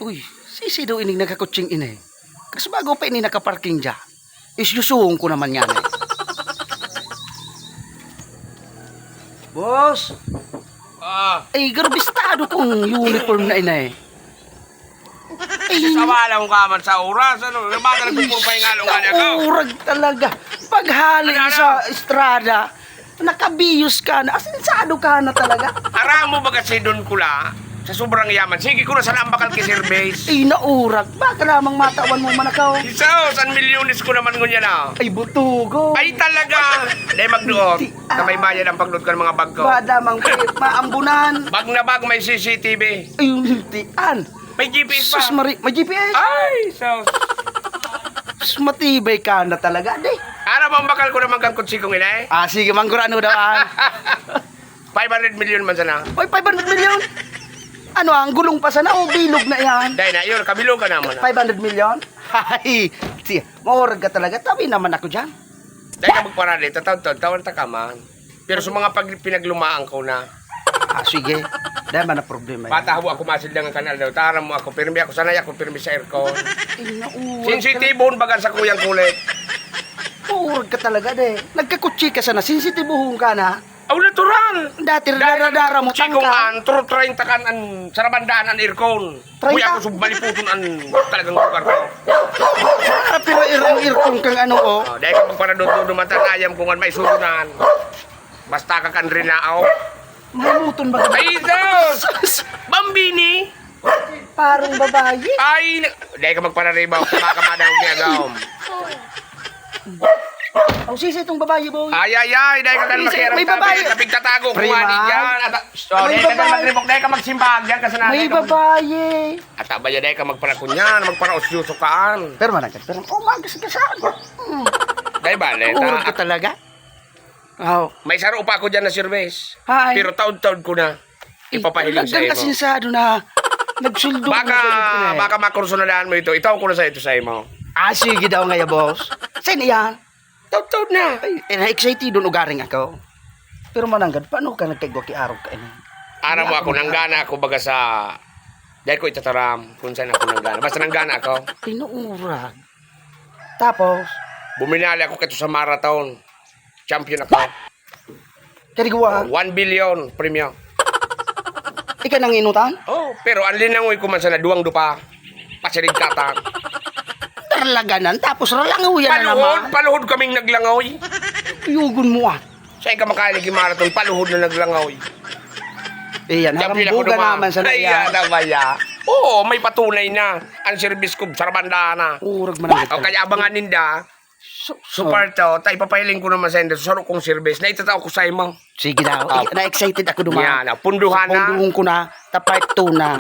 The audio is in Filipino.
Uy, sisi daw ining nakakutsing ini. Kasi bago pa ini nakaparking dyan. Isyusuhong ko naman yan eh. Boss! Ay, garbistado kong uniform na ina eh. Ay, Sama lang ka man sa oras. Ano? Bakit nagpupurpay nga lang nga ako? naurag talaga. Paghali Ano? sa estrada, nakabiyos ka na. Asinsado ka na talaga. Aram mo ba kasi doon kula? Sa sobrang yaman. Sige ko na sa bakal kiserbase. Ay, naurag. Baka namang matawan mo manakaw. Isa, san milyones ko naman ngunya na. Ay, butugo. Ay talaga! Dahil magduot. Na may bayad ang pagluot ko ng mga bag ko. Badamang maambunan. Bag na bag may CCTV. Ay, tian. May GPS pa. Sus, may GPS. Ay, so. Sus, matibay ka na talaga, de. Ano bang bakal ko naman kang kutsi kong ina eh? Ah, sige, manggurano daw. 500 million man sana. Oy, 500 million. Ano, ang gulong pa sana o bilog na yan? Dahil na, yun, kabilog ka naman. 500 million? Hay, siya, maurag ka talaga. Tabi naman ako dyan. Dahil ka magparali, tawag ta ka man. Pero sa mga pinaglumaan ko na, Ah, sige. Dahil man na problema yan. bata ako masil lang ang kanal daw. Taram mo ako, pirmi ako, sanay ako, pirmi sa aircon. Ay, naurag ka. Sensitibon bagan sa kuyang kulit. Maurag ka talaga, de. Nagkakutsi ka sana. Sensitibuhong ka na. Aw, natural! Dati, dara mo Chikong tangka. an, turo 30 kan an, sarabandaan an aircon. 30? Kuya ako sumbaliputon an, talagang lugar ko. Ah, pero irong kang ano, oh. Oh, dahil kapag para doon dumatan ayam kung an may surunan. Basta ka kan rin na ako. Mamuton ba? Ay, Diyos! Bambini! Parang babae. Ay, dahil ka magpararibaw, kumakamadang niya gawm. Ang sisi itong babae, boy. Ay, dahil ka kan makirang May babae. Kapig tatago, Prima. kumani dyan. So, May dahil ka babae. magribok, dahil ka magsimbag dyan, kasi May babae. At abaya dahil ka magparakunyan, magparausyoso kaan. Pero managkat, pero magas-gasan. Dahil ba, Urog ka leta? talaga. Oh. May saro pa ako dyan na service. Hi. Pero taon-taon ko na ipapahiling sa Nagdang imo. kasinsado na nagsuldo. Baka makursunadaan mo ito. Itaw ko na sa ito sa imo. Ah, sige daw ngayon, boss. Saan yan? Taon-taon na. Ay, na-excited doon ugaring ako. Pero mananggad, paano ka nagkaigwa ki-araw ka ini? Aram mo ako, nanggana ako baga sa... Dahil ko itataram kung saan ako nanggana. Basta nanggana ako. Pinuurag. Tapos, Buminali ako kito sa marathon. Champion ako. kariguwa, 1 billion premium. ika nang inutan? Oh, pero ang linangoy ko man sana duwang dupa. Pasirig katang. Tarlaganan, tapos ralangaw yan na naman. Paluhod kaming naglangoy. Yugon mo ah. Saan ka makailig yung marathon? Paluhod na naglangoy. Iyan, harambuga naman sa Ay, naya. baya. Oo, may patunay na. Ang service ko, sarabanda na. Urag mananggad. O kaya abangan ninda. So, Super to, tayo papahiling ko naman sa inyo. Saro kong service. Naitataw ko sa imo. sige daw. Na-excited ako dumaan. Yan, punduhan na. Punduhon ko na, ta part 2 na.